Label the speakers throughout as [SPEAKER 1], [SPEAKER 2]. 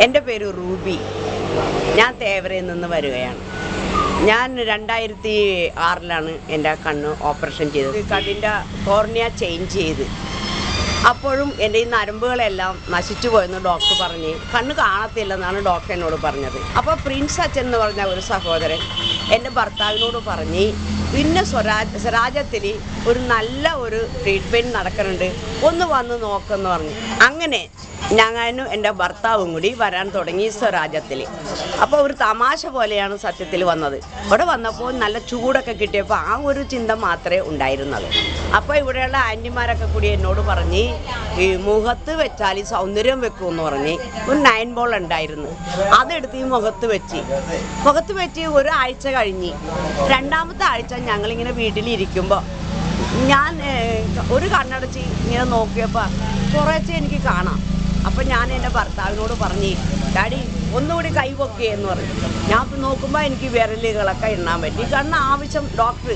[SPEAKER 1] എൻ്റെ പേര് റൂബി. ഞാൻ തേവരയിൽ നിന്ന് വരികയാണ്. ഞാൻ 2006 എൻ്റെ കണ്ണ് ഓപ്പറേഷൻ ചെയ്തത്. കണ്ണിൻ്റെ കോർണിയ ചേഞ്ച് ചെയ്ത് അപ്പോഴും എൻ്റെ ഈ നരമ്പുകളെല്ലാം നശിച്ചു പോയെന്ന് ഡോക്ടർ പറഞ്ഞ് കണ്ണ് കാണത്തില്ലെന്നാണ് ഡോക്ടർ എന്നോട് പറഞ്ഞത്. അപ്പോൾ പ്രിൻസ് അച്ഛൻ എന്ന് പറഞ്ഞ ഒരു സഹോദരൻ എൻ്റെ ഭർത്താവിനോട് പറഞ്ഞ് പിന്നെ സ്വരാജത്തിൽ ഒരു നല്ല ഒരു ട്രീറ്റ്മെൻറ്റ് നടക്കുന്നുണ്ട്, ഒന്ന് വന്ന് നോക്കെന്ന് പറഞ്ഞു. അങ്ങനെ ഞാനും എൻ്റെ ഭർത്താവും കൂടി വരാൻ തുടങ്ങി സ്വരാജത്തിൽ. അപ്പോൾ ഒരു തമാശ പോലെയാണ് സത്യത്തിൽ വന്നത്. ഇവിടെ വന്നപ്പോൾ നല്ല ചൂടൊക്കെ കിട്ടിയപ്പോൾ ആ ഒരു ചിന്ത മാത്രമേ ഉണ്ടായിരുന്നത്. അപ്പോൾ ഇവിടെയുള്ള ആൻറ്റിമാരൊക്കെ കൂടി എന്നോട് പറഞ്ഞ് ഈ മുഖത്ത് വെച്ചാൽ ഈ സൗന്ദര്യം വെക്കുമെന്ന് പറഞ്ഞ് ഒരു 9 ബോൾ ഉണ്ടായിരുന്നു, അതെടുത്ത് ഈ മുഖത്ത് വെച്ച് ഒരാഴ്ച കഴിഞ്ഞ് 2ാമത്തെ ആഴ്ച ഞങ്ങളിങ്ങനെ വീട്ടിലിരിക്കുമ്പോൾ ഞാൻ ഒരു കണ്ണടച്ച് ഇങ്ങനെ നോക്കിയപ്പോൾ കുറേശ്ശെ എനിക്ക് കാണാം. അപ്പം ഞാൻ എൻ്റെ ഭർത്താവിനോട് പറഞ്ഞ് ഡാഡി ഒന്നുകൂടി കൈവൊക്കെ എന്ന് പറഞ്ഞു. ഞാൻ നോക്കുമ്പോൾ എനിക്ക് വിരലുകളൊക്കെ എണ്ണാൻ പറ്റി. കാരണം ആവശ്യം ഡോക്ടർ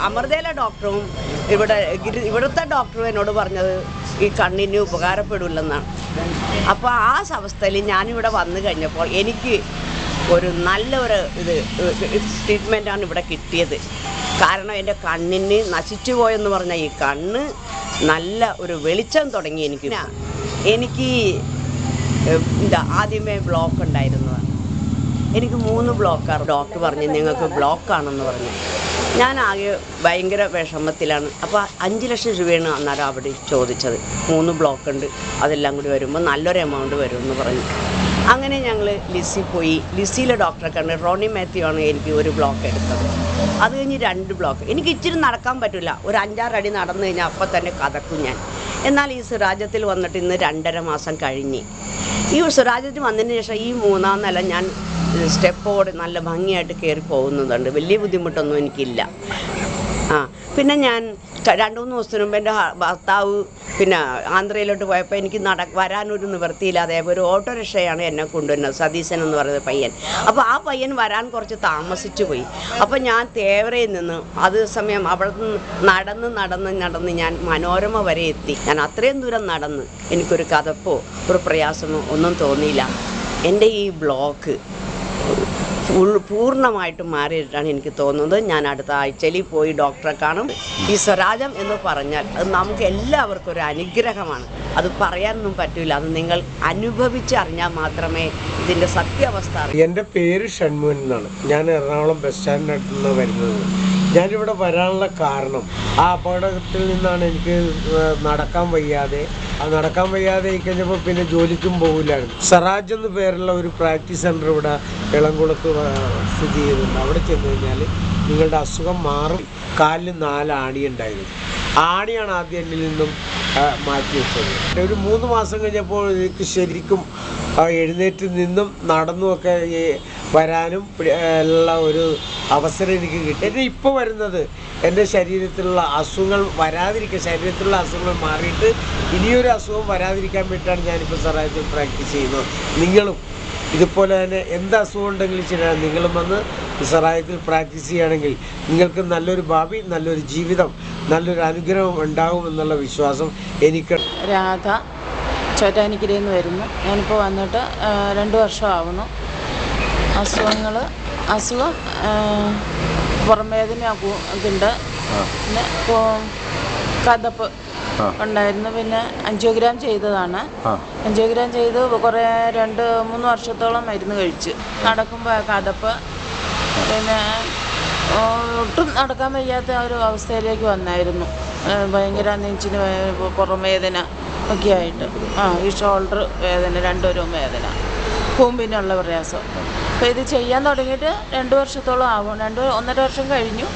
[SPEAKER 1] അമൃതയിലെ ഡോക്ടറും ഇവിടുത്തെ ഡോക്ടറും എന്നോട് പറഞ്ഞത് ഈ കണ്ണിന് ഉപകാരപ്പെടില്ലെന്നാണ്. അപ്പോൾ ആ അവസ്ഥയിൽ ഞാനിവിടെ വന്നു കഴിഞ്ഞപ്പോൾ എനിക്ക് ഒരു നല്ലൊരു ട്രീറ്റ്മെൻറ്റാണ് ഇവിടെ കിട്ടിയത്. കാരണം എൻ്റെ കണ്ണിന് നശിച്ചു പോയെന്ന് പറഞ്ഞാൽ ഈ കണ്ണ് നല്ല ഒരു വെളിച്ചം തുടങ്ങി. എനിക്ക് ആദ്യമേ ബ്ലോക്ക് ഉണ്ടായിരുന്നതാണ്. എനിക്ക് 3 ബ്ലോക്കാണ്. ഡോക്ടർ പറഞ്ഞ് നിങ്ങൾക്ക് ബ്ലോക്കാണെന്ന് പറഞ്ഞു. ഞാൻ ആകെ ഭയങ്കര വിഷമത്തിലാണ്. അപ്പോൾ 5 ലക്ഷം രൂപയാണ് അന്നേരം അവിടെ ചോദിച്ചത്. 3 ബ്ലോക്ക് ഉണ്ട്, അതെല്ലാം കൂടി വരുമ്പോൾ നല്ലൊരു എമൗണ്ട് വരുമെന്ന് പറഞ്ഞു. അങ്ങനെ ഞങ്ങൾ ലിസ്സിൽ പോയി. ലിസ്സിയിലെ ഡോക്ടറെ കണ്ട് റോണി മാത്യു ആണ് എനിക്ക് ഒരു ബ്ലോക്ക് എടുത്തത്. അത് കഴിഞ്ഞ് 2 ബ്ലോക്ക്. എനിക്ക് ഇച്ചിരി നടക്കാൻ പറ്റില്ല, ഒരു 5-6 അടി നടന്നു കഴിഞ്ഞാൽ അപ്പം തന്നെ കഥക്കും ഞാൻ. എന്നാൽ ഈ സ്വരാജത്തിൽ വന്നിട്ട് ഇന്ന് 2.5 മാസം കഴിഞ്ഞ്. ഈ സ്വരാജത്തിൽ വന്നതിന് ശേഷം ഈ 3ാം നില ഞാൻ സ്റ്റെപ്പോട് നല്ല ഭംഗിയായിട്ട് കയറി പോകുന്നതുണ്ട്. വലിയ ബുദ്ധിമുട്ടൊന്നും എനിക്കില്ല. പിന്നെ ഞാൻ 2-3 ദിവസത്തിന് മുമ്പ് എൻ്റെ ഭർത്താവ് പിന്നെ ആന്ധ്രയിലോട്ട് പോയപ്പോൾ എനിക്ക് വരാനൊരു നിവൃത്തിയില്ലാതെ ഒരു ഓട്ടോറിക്ഷയാണ് എന്നെ കൊണ്ടുവരുന്നത്, സതീശൻ എന്ന് പറയുന്ന പയ്യൻ. അപ്പോൾ ആ പയ്യൻ വരാൻ കുറച്ച് താമസിച്ചു പോയി. അപ്പോൾ ഞാൻ തേവരയിൽ നിന്ന് അതേസമയം അവിടെ നിന്ന് നടന്ന് ഞാൻ മനോരമ വരെ എത്തി. ഞാൻ അത്രയും ദൂരം നടന്ന് എനിക്കൊരു കഥപ്പോ ഒരു പ്രയാസമോ ഒന്നും തോന്നിയില്ല. എൻ്റെ ഈ ബ്ലോക്ക് പൂർണ്ണമായിട്ടും മാറിയിട്ടാണ് എനിക്ക് തോന്നുന്നത്. ഞാൻ അടുത്ത ആഴ്ചയിൽ പോയി ഡോക്ടറെ കാണും. ഈ സ്വരാജം എന്ന് പറഞ്ഞാൽ അത് നമുക്ക് എല്ലാവർക്കും ഒരു അനുഗ്രഹമാണ്. അത് പറയാനൊന്നും പറ്റില്ല. അത് നിങ്ങൾ അനുഭവിച്ചറിഞ്ഞാൽ മാത്രമേ ഇതിൻ്റെ സത്യാവസ്ഥ അറിയൂ.
[SPEAKER 2] എൻ്റെ പേര് ഷൺമുഖൻ എന്നാണ്. ഞാൻ എറണാകുളം ബസ് സ്റ്റാൻഡിനടുത്ത് നിന്ന് വരുന്നത്. ഞാനിവിടെ വരാനുള്ള കാരണം ആ അപകടത്തിൽ നിന്നാണ്. എനിക്ക് നടക്കാൻ വയ്യാതെ കഴിഞ്ഞപ്പോൾ പിന്നെ ജോലിക്കും പോകില്ലായിരുന്നു. സറാജ് എന്ന് പേരുള്ള ഒരു പ്രാക്ടീസ് സെൻറ്റർ ഇവിടെ ഇളംകുളത്ത് സ്ഥിതി ചെയ്യുന്നുണ്ട്. അവിടെ ചെന്ന് കഴിഞ്ഞാൽ നിങ്ങളുടെ അസുഖം മാറും. കാലിൽ 4 ആണി ഉണ്ടായിരുന്നു. ആണിയാണ് ആദ്യം എന്നിൽ നിന്നും മാറ്റി വെച്ചത്. ഒരു 3 മാസം കഴിഞ്ഞപ്പോൾ എനിക്ക് ശരിക്കും എഴുന്നേറ്റ് നിന്നും നടന്നുമൊക്കെ വരാനും ഉള്ള ഒരു അവസരം എനിക്ക് കിട്ടി. എന്നെ ഇപ്പോൾ വരുന്നത് എൻ്റെ ശരീരത്തിലുള്ള അസുഖങ്ങൾ വരാതിരിക്കുക, ശരീരത്തിലുള്ള അസുഖങ്ങൾ മാറിയിട്ട് ഇനിയൊരു അസുഖം വരാതിരിക്കാൻ വേണ്ടിയിട്ടാണ് ഞാനിപ്പോൾ സറാജത്തിൽ പ്രാക്ടീസ് ചെയ്യുന്നത്. നിങ്ങളും ഇതുപോലെ തന്നെ എന്ത് അസുഖം ഉണ്ടെങ്കിലും ശരിയാണ്, നിങ്ങളും വന്ന് സറായത്തിൽ പ്രാക്ടീസ് ചെയ്യുകയാണെങ്കിൽ നിങ്ങൾക്ക് നല്ലൊരു ഭാവി, നല്ലൊരു ജീവിതം, നല്ലൊരു അനുഗ്രഹം ഉണ്ടാകുമെന്നുള്ള വിശ്വാസം എനിക്ക്.
[SPEAKER 3] രാധ ചോറ്റാനിക്കരയിൽ നിന്ന് വരുന്നു. ഞാനിപ്പോൾ വന്നിട്ട് 2 വർഷമാവുന്നു. അസുഖം പുറംവേദന ഒക്കെ ഉണ്ട്. പിന്നെ കഥപ്പ് ഉണ്ടായിരുന്നു. പിന്നെ ആൻജിയോഗ്രാം ചെയ്തതാണ്. ആൻജിയോഗ്രാം ചെയ്ത് കുറേ 2-3 വർഷത്തോളം മരുന്ന് കഴിച്ച് നടക്കുമ്പോൾ കഥപ്പ്, പിന്നെ ഒട്ടും നടക്കാൻ വയ്യാത്ത ഒരു അവസ്ഥയിലേക്ക് വന്നായിരുന്നു. ഭയങ്കര നെഞ്ചിന് പുറംവേദന ഒക്കെ ആയിട്ട്, ഈ ഷോൾഡർ വേദന, 2 വേദന, കൂമ്പിനുള്ള പ്രയാസം. അപ്പോൾ ഇത് ചെയ്യാൻ തുടങ്ങിയിട്ട് 2 വർഷത്തോളം ആകും. 1.5 വർഷം കഴിഞ്ഞു.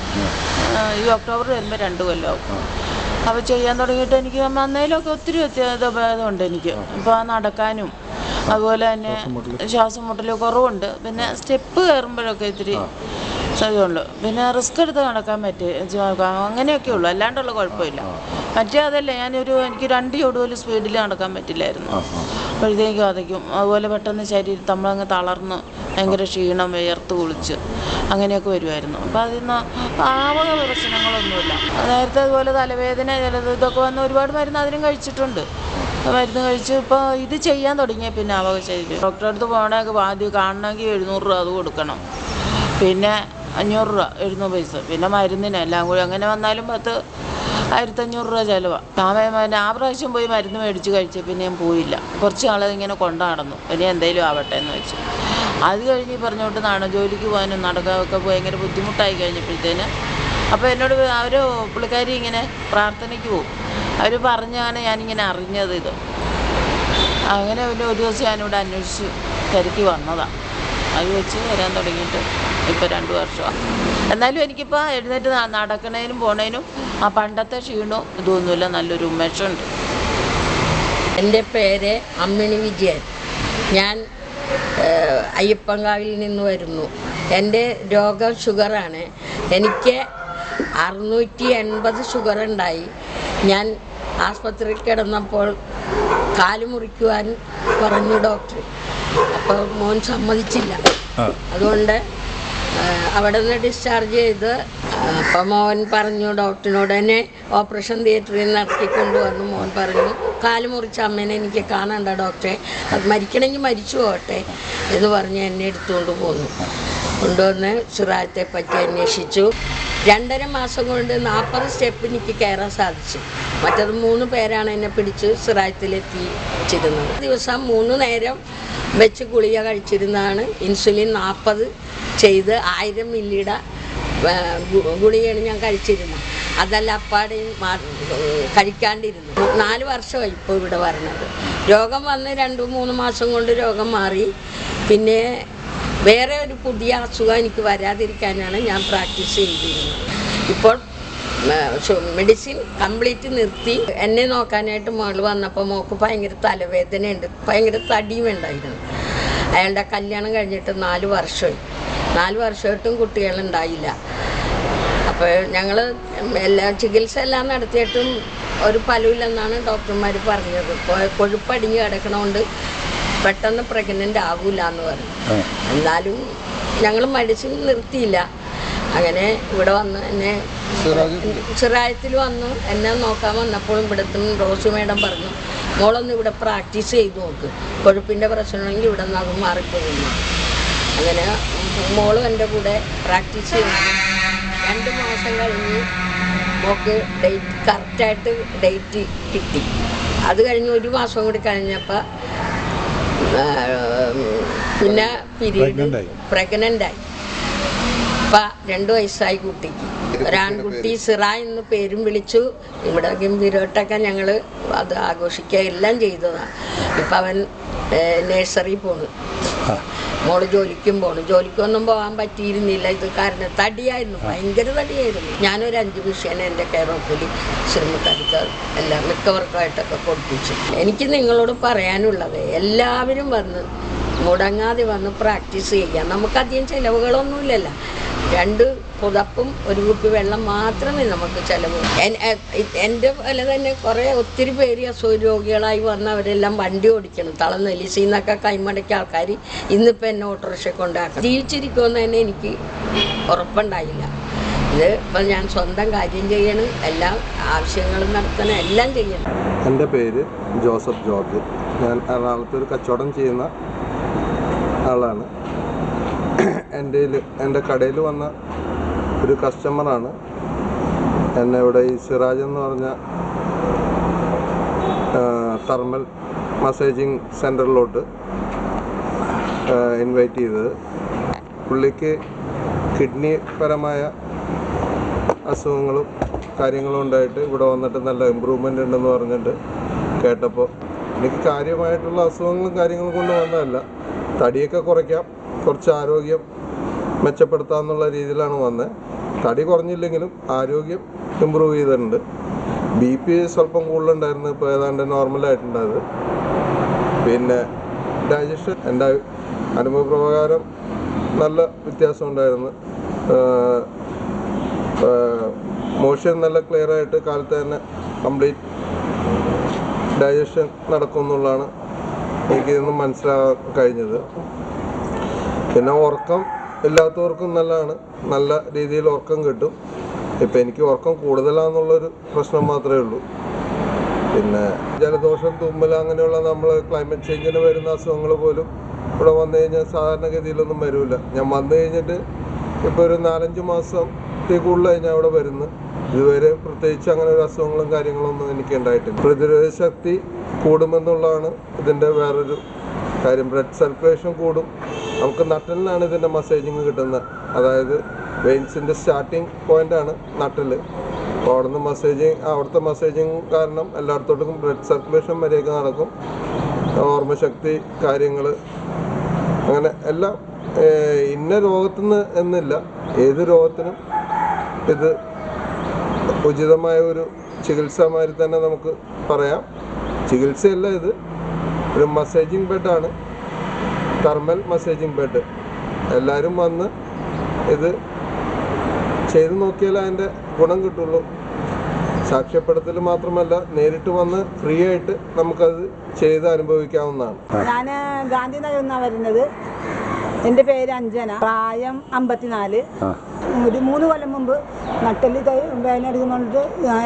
[SPEAKER 3] ഈ ഒക്ടോബർ വരുമ്പോൾ 2 കൊല്ലമാവും. അപ്പോൾ ചെയ്യാൻ തുടങ്ങിയിട്ട് എനിക്ക് അന്നേലൊക്കെ ഒത്തിരി ഭേദമുണ്ട് എനിക്ക്. ഇപ്പോൾ നടക്കാനും അതുപോലെ തന്നെ ശ്വാസം മുട്ടൽ കുറവുണ്ട്. പിന്നെ സ്റ്റെപ്പ് കയറുമ്പോഴൊക്കെ ഇത്തിരി ഇതുള്ളൂ. പിന്നെ റിസ്ക് എടുത്ത് നടക്കാൻ പറ്റും, അങ്ങനെയൊക്കെ ഉള്ളൂ. അല്ലാണ്ടുള്ള കുഴപ്പമില്ല. മറ്റേ അതല്ല, എനിക്ക് 2 ചുവട് സ്പീഡിൽ നടക്കാൻ പറ്റില്ലായിരുന്നു. അപ്പോഴത്തേക്കും അതയ്ക്കും. അതുപോലെ പെട്ടെന്ന് ശരീരം നമ്മളങ്ങ് തളർന്ന് ഭയങ്കര ക്ഷീണം, വിയർത്ത് കുളിച്ച് അങ്ങനെയൊക്കെ വരുമായിരുന്നു. അപ്പോൾ അതിന്ന് ആവക പ്രശ്നങ്ങളൊന്നുമില്ല. നേരത്തെ അതുപോലെ തലവേദന ഇതൊക്കെ വന്ന് ഒരുപാട് മരുന്ന് അതിനും കഴിച്ചിട്ടുണ്ട്. മരുന്ന് കഴിച്ച് ഇപ്പോൾ ഇത് ചെയ്യാൻ തുടങ്ങിയ പിന്നെ അവകാശം ഡോക്ടറെ അടുത്ത് പോകണമെങ്കിൽ ആദ്യം കാണണമെങ്കിൽ 700 രൂപ അത് കൊടുക്കണം, പിന്നെ 500 രൂപ 700 പൈസ, പിന്നെ മരുന്നിന് എല്ലാം കൂടി അങ്ങനെ വന്നാലും 1500 രൂപ ചിലവാണ്. ആ പ്രാവശ്യം പോയി മരുന്ന് മേടിച്ച് കഴിച്ച് പിന്നെ ഞാൻ പോയില്ല. കുറച്ച് നാളെ ഇങ്ങനെ കൊണ്ടു നടന്നു, ഇനി എന്തെങ്കിലും ആവട്ടെ എന്ന് വെച്ചു. അത് കഴിഞ്ഞ് പറഞ്ഞുകൊണ്ട് ജോലിക്ക് പോകാനും നടക്കാനൊക്കെ ഭയങ്കര ബുദ്ധിമുട്ടായി കഴിഞ്ഞപ്പോഴത്തേന് അപ്പോൾ എന്നോട് അവർ പുള്ളിക്കാരി ഇങ്ങനെ പ്രാർത്ഥനയ്ക്ക് പോകും. അവർ പറഞ്ഞാണ് ഞാനിങ്ങനെ അറിഞ്ഞത് ഇത്. അങ്ങനെ പിന്നെ ഒരു ദിവസം ഞാനിവിടെ അന്വേഷിച്ച് തിരക്കി വന്നതാണ്. അത് വെച്ച് വരാൻ തുടങ്ങിയിട്ട് ഇപ്പോൾ 2 വർഷമാണ്. എന്നാലും എനിക്കിപ്പോൾ എഴുന്നേറ്റ് നടക്കണേനും പോണേനും ആ പണ്ടത്തെ ക്ഷീണവും ഇതൊന്നുമില്ല, നല്ലൊരു ഉന്മേഷമുണ്ട്.
[SPEAKER 4] എൻ്റെ പേര് അമ്മിണി വിജയൻ. ഞാൻ അയ്യപ്പൻകാവിൽ നിന്ന് വരുന്നു. എൻ്റെ രോഗം ഷുഗറാണ്. എനിക്ക് 680 ഷുഗറുണ്ടായി. ഞാൻ ആസ്പത്രിയിൽ കിടന്നപ്പോൾ കാല് മുറിക്കുവാൻ പറഞ്ഞു ഡോക്ടർ. അപ്പോൾ മോൻ സമ്മതിച്ചില്ല. അതുകൊണ്ട് അവിടെ നിന്ന് ഡിസ്ചാർജ് ചെയ്ത് അപ്പോൾ മോൻ പറഞ്ഞു ഡോക്ടറിനോട് എന്നെ ഓപ്പറേഷൻ തിയേറ്ററിൽ നിന്ന് ഇറക്കിക്കൊണ്ടുവന്നു. മോൻ പറഞ്ഞു കാല് മുറിച്ച അമ്മേനെ എനിക്ക് കാണണ്ട ഡോക്ടറെ, അത് മരിക്കണമെങ്കിൽ മരിച്ചു പോകട്ടെ എന്ന് പറഞ്ഞ് എന്നെ എടുത്തുകൊണ്ട് പോന്നു. കൊണ്ടുവന്ന് സിറാജത്തെ പറ്റി അന്വേഷിച്ചു. 2.5 മാസം കൊണ്ട് 40 സ്റ്റെപ്പ് എനിക്ക് കയറാൻ സാധിച്ചു. മറ്റത് 3 പേരാണ് എന്നെ പിടിച്ച് സിറാജത്തിലെത്തിച്ചിരുന്നത്. ദിവസം 3 നേരം വെച്ച് ഗുളിക കഴിച്ചിരുന്നതാണ്. ഇൻസുലിൻ 40 ചെയ്ത് 1000 മില്ലിയുടെ ഗുളികയാണ് ഞാൻ കഴിച്ചിരുന്നത്. അതല്ല അപ്പാടെയും കഴിക്കാണ്ടിരുന്നു. 4 വർഷമായി ഇപ്പോൾ ഇവിടെ വരണത്. രോഗം വന്ന് 2-3 മാസം കൊണ്ട് രോഗം മാറി. പിന്നെ വേറെ ഒരു പുതിയ അസുഖം എനിക്ക് വരാതിരിക്കാനാണ് ഞാൻ പ്രാക്ടീസ് ചെയ്തിരുന്നത്. ഇപ്പോൾ മെഡിസിൻ കംപ്ലീറ്റ് നിർത്തി. എന്നെ നോക്കാനായിട്ട് മകൾ വന്നപ്പോൾ മോൾക്ക് ഭയങ്കര തലവേദനയുണ്ട്, ഭയങ്കര തടിയും ഉണ്ടായിരുന്നു. അയാളുടെ കല്യാണം കഴിഞ്ഞിട്ട് 4 വർഷമായി. 4 വർഷമായിട്ടും കുട്ടികളുണ്ടായില്ല. അപ്പോൾ ഞങ്ങൾ ചികിത്സ എല്ലാം നടത്തിയിട്ടും ഒരു ഫലമില്ലെന്നാണ് ഡോക്ടർമാർ പറഞ്ഞത്. കൊഴുപ്പടിഞ്ഞ് കിടക്കണോണ്ട് പെട്ടെന്ന് പ്രഗ്നൻ്റ് ആകില്ല എന്ന് പറഞ്ഞു. എന്നാലും ഞങ്ങൾ മെഡിസിൻ നിർത്തിയില്ല. അങ്ങനെ ഇവിടെ വന്ന് എന്നെ സിറായത്തിൽ വന്നു എന്നെ നോക്കാൻ വന്നപ്പോഴും ഇവിടുത്തെ റോസ് മേഡം പറഞ്ഞു മോളൊന്ന് ഇവിടെ പ്രാക്ടീസ് ചെയ്ത് നോക്ക്, കൊഴുപ്പിൻ്റെ പ്രശ്നമെങ്കിൽ ഇവിടെ നിന്ന് അത് മാറിപ്പോകുന്നു. അങ്ങനെ മോളും എൻ്റെ കൂടെ പ്രാക്ടീസ് ചെയ്തു. 2 മാസം കഴിഞ്ഞ് മോൾക്ക് കറക്റ്റായിട്ട് ഡേറ്റ് കിട്ടി. അത് കഴിഞ്ഞ് 1 മാസം കൂടി കഴിഞ്ഞപ്പോൾ പിന്നെ പീരീഡ് പ്രഗ്നൻ്റായി. ഇപ്പം 2 വയസ്സായി കുട്ടിക്ക്. ഒരാൺകുട്ടി സിറായ് എന്ന് പേരും വിളിച്ചു. ഇവിടെ ഗംഭീരമായിട്ടൊക്കെ ഞങ്ങൾ അത് ആഘോഷിക്കുക എല്ലാം ചെയ്തതാണ്. ഇപ്പം അവൻ നഴ്സറി പോണു. മോള് ജോലിക്കും പോണു. ജോലിക്കൊന്നും പോകാൻ പറ്റിയിരുന്നില്ല. ഇത് കാരണം തടിയായിരുന്നു, ഭയങ്കര തടിയായിരുന്നു. ഞാനൊരു 5 വിഷയം എൻ്റെ കെയർ ഓഫിൽ സിനിമക്കാർക്ക് എല്ലാം മിക്കവർക്കായിട്ടൊക്കെ കൊടുപ്പിച്ചു. എനിക്ക് നിങ്ങളോട് പറയാനുള്ളത് എല്ലാവരും വന്ന് മുടങ്ങാതെ വന്ന് പ്രാക്ടീസ് ചെയ്യാം. നമുക്കധികം ചിലവുകളൊന്നുമില്ലല്ലോ. 2 പുതപ്പും 1 കുപ്പി വെള്ളം മാത്രമേ നമുക്ക് ചിലവ്. എൻ്റെ പോലെ തന്നെ ഒത്തിരി പേര് അസുഖരോഗികളായി വന്നവരെല്ലാം വണ്ടി ഓടിക്കണം. തളനെല്ലിസിൽ നിന്നൊക്കെ കൈമടക്കിയ ആൾക്കാർ ഇന്നിപ്പോൾ എന്നെ ഓട്ടോറിക്ഷ കൊണ്ടാക്കും. ജീവിച്ചിരിക്കുമെന്ന് തന്നെ എനിക്ക് ഉറപ്പുണ്ടായില്ല. ഇത് ഇപ്പം ഞാൻ സ്വന്തം കാര്യം ചെയ്യണം, എല്ലാ ആവശ്യങ്ങളും നടത്തണം, എല്ലാം ചെയ്യണം.
[SPEAKER 5] എൻ്റെ പേര് ജോസഫ് ജോർജ്. ഞാൻ എറണാകുളത്ത് ഒരു കച്ചവടം ചെയ്യുന്ന ആളാണ്. എൻ്റെ കടയിൽ വന്ന ഒരു കസ്റ്റമറാണ് എന്നെ ഇവിടെ ഈ സിറാജ് എന്ന് പറഞ്ഞ തെർമൽ മസാജിങ് സെൻറ്ററിലോട്ട് ഇൻവൈറ്റ് ചെയ്തത്. പുള്ളിക്ക് കിഡ്നി പരമായ അസുഖങ്ങളും കാര്യങ്ങളും ഉണ്ടായിട്ട് ഇവിടെ വന്നിട്ട് നല്ല ഇമ്പ്രൂവ്മെൻ്റ് ഉണ്ടെന്ന് പറഞ്ഞിട്ട് കേട്ടപ്പോൾ എനിക്ക് കാര്യമായിട്ടുള്ള അസുഖങ്ങളും കാര്യങ്ങളും കൊണ്ട് വന്നതല്ല, തടിയൊക്കെ കുറയ്ക്കാം, കുറച്ച് ആരോഗ്യം മെച്ചപ്പെടുത്താമെന്നുള്ള രീതിയിലാണ് വന്നത്. തടി കുറഞ്ഞില്ലെങ്കിലും ആരോഗ്യം ഇമ്പ്രൂവ് ചെയ്തിട്ടുണ്ട്. BP സ്വല്പം കൂടുതലുണ്ടായിരുന്നു, ഇപ്പോൾ ഏതാണ്ട് നോർമലായിട്ടുണ്ടായത്. പിന്നെ ഡൈജഷൻ എൻ്റെ അനുഭവപ്രകാരം നല്ല വ്യത്യാസം ഉണ്ടായിരുന്നു. മോഷൻ നല്ല ക്ലിയർ ആയിട്ട് കാലത്ത് തന്നെ കംപ്ലീറ്റ് ഡൈജഷൻ നടക്കും എന്നുള്ളതാണ് എനിക്കിതൊന്നും മനസ്സിലാക്കാൻ കഴിഞ്ഞത്. പിന്നെ ഉറക്കം ഇല്ലാത്തവർക്കും നല്ലതാണ്, നല്ല രീതിയിൽ ഉറക്കം കിട്ടും. ഇപ്പം എനിക്ക് ഉറക്കം കൂടുതലാണെന്നുള്ളൊരു പ്രശ്നം മാത്രമേ ഉള്ളൂ. പിന്നെ ജലദോഷം, തുമ്മൽ അങ്ങനെയുള്ള നമ്മൾ ക്ലൈമറ്റ് ചേഞ്ചിന് വരുന്ന അസുഖങ്ങൾ പോലും ഇവിടെ വന്നു കഴിഞ്ഞാൽ സാധാരണഗതിയിലൊന്നും വരില്ല. ഞാൻ വന്നു കഴിഞ്ഞിട്ട് ഇപ്പോൾ ഒരു 4-5 മാസത്തിൽ കൂടുതൽ ഞാൻ ഇവിടെ വരുന്നു. ഇതുവരെ പ്രത്യേകിച്ച് അങ്ങനെ ഒരു അസുഖങ്ങളും കാര്യങ്ങളൊന്നും എനിക്ക് ഉണ്ടായിട്ടില്ല. പ്രതിരോധ ശക്തി കൂടുമെന്നുള്ളതാണ് ഇതിൻ്റെ വേറൊരു കാര്യം. ബ്ലഡ് സർക്കുലേഷൻ കൂടും. നമുക്ക് നട്ടലിനാണ് ഇതിൻ്റെ മസാജിങ് കിട്ടുന്നത്. അതായത് വെയിൻസിൻ്റെ സ്റ്റാർട്ടിങ് പോയിൻ്റാണ് നട്ടൽ. അപ്പോൾ അവിടുത്തെ മസാജിങ് കാരണം എല്ലായിടത്തോട്ടും ബ്ലഡ് സർക്കുലേഷൻ വരെയൊക്കെ നടക്കും. ഓർമ്മശക്തി കാര്യങ്ങൾ അങ്ങനെ എല്ലാം ഇന്ന രോഗത്തിന്ന് എന്നില്ല, ഏത് രോഗത്തിനും ഇത് ഉചിതമായ ഒരു ചികിത്സമാതിരി തന്നെ നമുക്ക് പറയാം. ചികിത്സയല്ല, ഇത് ഒരു മസാജിങ് ബെഡാണ്, തെർമൽ മസാജിങ് ബെഡ്. എല്ലാവരും വന്ന് ഇത് ചെയ്ത് നോക്കിയാലേ അതിൻ്റെ ഗുണം കിട്ടുള്ളൂ. സാക്ഷ്യപ്പെടുത്തൽ മാത്രമല്ല, നേരിട്ട് വന്ന് ഫ്രീ ആയിട്ട് നമുക്കത് ചെയ്ത് അനുഭവിക്കാവുന്നതാണ്.
[SPEAKER 6] ഞാൻ ഗാന്ധിനഗറിൽ നിന്നാണ് വരുന്നത്. എൻ്റെ പേര് അഞ്ജന, പ്രായം 54. ഒരു 3 കൊല്ലം മുമ്പ് നട്ടല് വേദന എടുക്കുന്നുണ്ട്.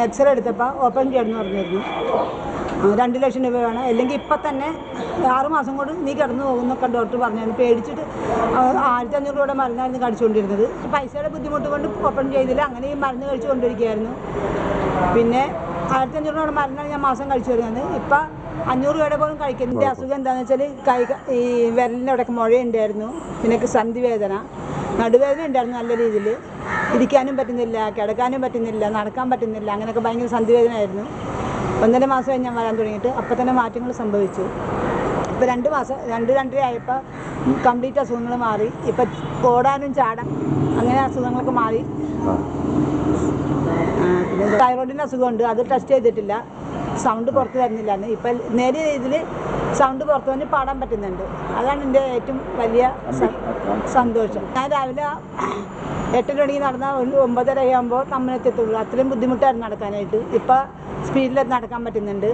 [SPEAKER 6] എക്സ്റേ എടുത്തപ്പോൾ ഓപ്പൺ ചെയ്യണമെന്ന് പറഞ്ഞിരുന്നു. 2 ലക്ഷം രൂപ വേണം, അല്ലെങ്കിൽ ഇപ്പം തന്നെ 6 മാസം കൊണ്ട് നീ കിടന്നു പോകുന്നൊക്കെ ഡോക്ടർ പറഞ്ഞു. പേടിച്ചിട്ട് 1500 രൂപയുടെ മരുന്നായിരുന്നു കഴിച്ചുകൊണ്ടിരുന്നത്. പൈസയുടെ ബുദ്ധിമുട്ട് കൊണ്ട് ഓപ്പൺ ചെയ്തില്ല, അങ്ങനെ ഈ മരുന്ന് കഴിച്ചുകൊണ്ടിരിക്കുകയായിരുന്നു. പിന്നെ 1500 രൂപയുടെ മരുന്നാണ് ഞാൻ മാസം കഴിച്ചു വരുന്നത്. ഇപ്പം 500 രൂപയുടെ പോലും കഴിക്കുന്നത്. എൻ്റെ അസുഖം എന്താണെന്ന് വെച്ചാൽ ഈ വിരലിൻ്റെ അവിടെയൊക്കെ മുഴയുണ്ടായിരുന്നു, പിന്നെ സന്ധിവേദന, നടുവേദന ഉണ്ടായിരുന്നു നല്ല രീതിയിൽ. ഇരിക്കാനും പറ്റുന്നില്ല, കിടക്കാനും പറ്റുന്നില്ല, നടക്കാൻ പറ്റുന്നില്ല, അങ്ങനെയൊക്കെ ഭയങ്കര സന്ധിവേദനയായിരുന്നു. 1.5 മാസമായി ഞാൻ വരാൻ തുടങ്ങിയിട്ട്. അപ്പം തന്നെ മാറ്റങ്ങൾ സംഭവിച്ചു. ഇപ്പോൾ 2 മാസം 2-2.5 ആയപ്പോൾ കംപ്ലീറ്റ് അസുഖങ്ങൾ മാറി. ഇപ്പം ഓടാനും ചാടാൻ അങ്ങനെ അസുഖങ്ങളൊക്കെ മാറി. പിന്നെ തൈറോയിഡിൻ്റെ അസുഖമുണ്ട്, അത് ടെസ്റ്റ് ചെയ്തിട്ടില്ല, സൗണ്ട് പുറത്ത് വരുന്നില്ലായിരുന്നു. ഇപ്പം നേരിയ രീതിയിൽ സൗണ്ട് പുറത്ത് വന്ന് പാടാൻ പറ്റുന്നുണ്ട്. അതാണ് എൻ്റെ ഏറ്റവും വലിയ സന്തോഷം. ഞാൻ രാവിലെ 8 മണിക്ക് നടന്നാൽ 9:30 ആകുമ്പോൾ തമ്മിലെത്തുള്ളൂ. അത്രയും ബുദ്ധിമുട്ടായിരുന്നു നടക്കാനായിട്ട്. ഇപ്പം സ്പീഡിൽ നടക്കാൻ പറ്റുന്നുണ്ട്.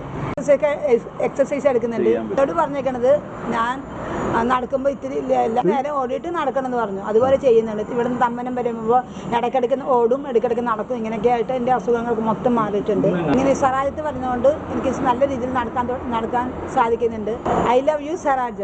[SPEAKER 6] എക്സസൈസ് എടുക്കുന്നുണ്ട്. എന്നോട് പറഞ്ഞേക്കണത് ഞാൻ നടക്കുമ്പോൾ ഇത്തിരി എല്ലാ നേരം ഓടിയിട്ട് നടക്കണമെന്ന് പറഞ്ഞു. അതുപോലെ ചെയ്യുന്നുണ്ട്. ഇവിടെ നിന്ന് തമ്മനം വരുമ്പോൾ ഇടയ്ക്കിടയ്ക്ക് ഓടും, ഇടയ്ക്കിടയ്ക്ക് നടക്കും. ഇങ്ങനെയൊക്കെ ആയിട്ട് എൻ്റെ അസുഖങ്ങൾക്ക് മൊത്തം മാറിയിട്ടുണ്ട്. ഇങ്ങനെ സറാജത്ത് വരുന്നതുകൊണ്ട് എനിക്ക് നല്ല രീതിയിൽ നടക്കാൻ സാധിക്കുന്നുണ്ട്. I love you സറാജ്.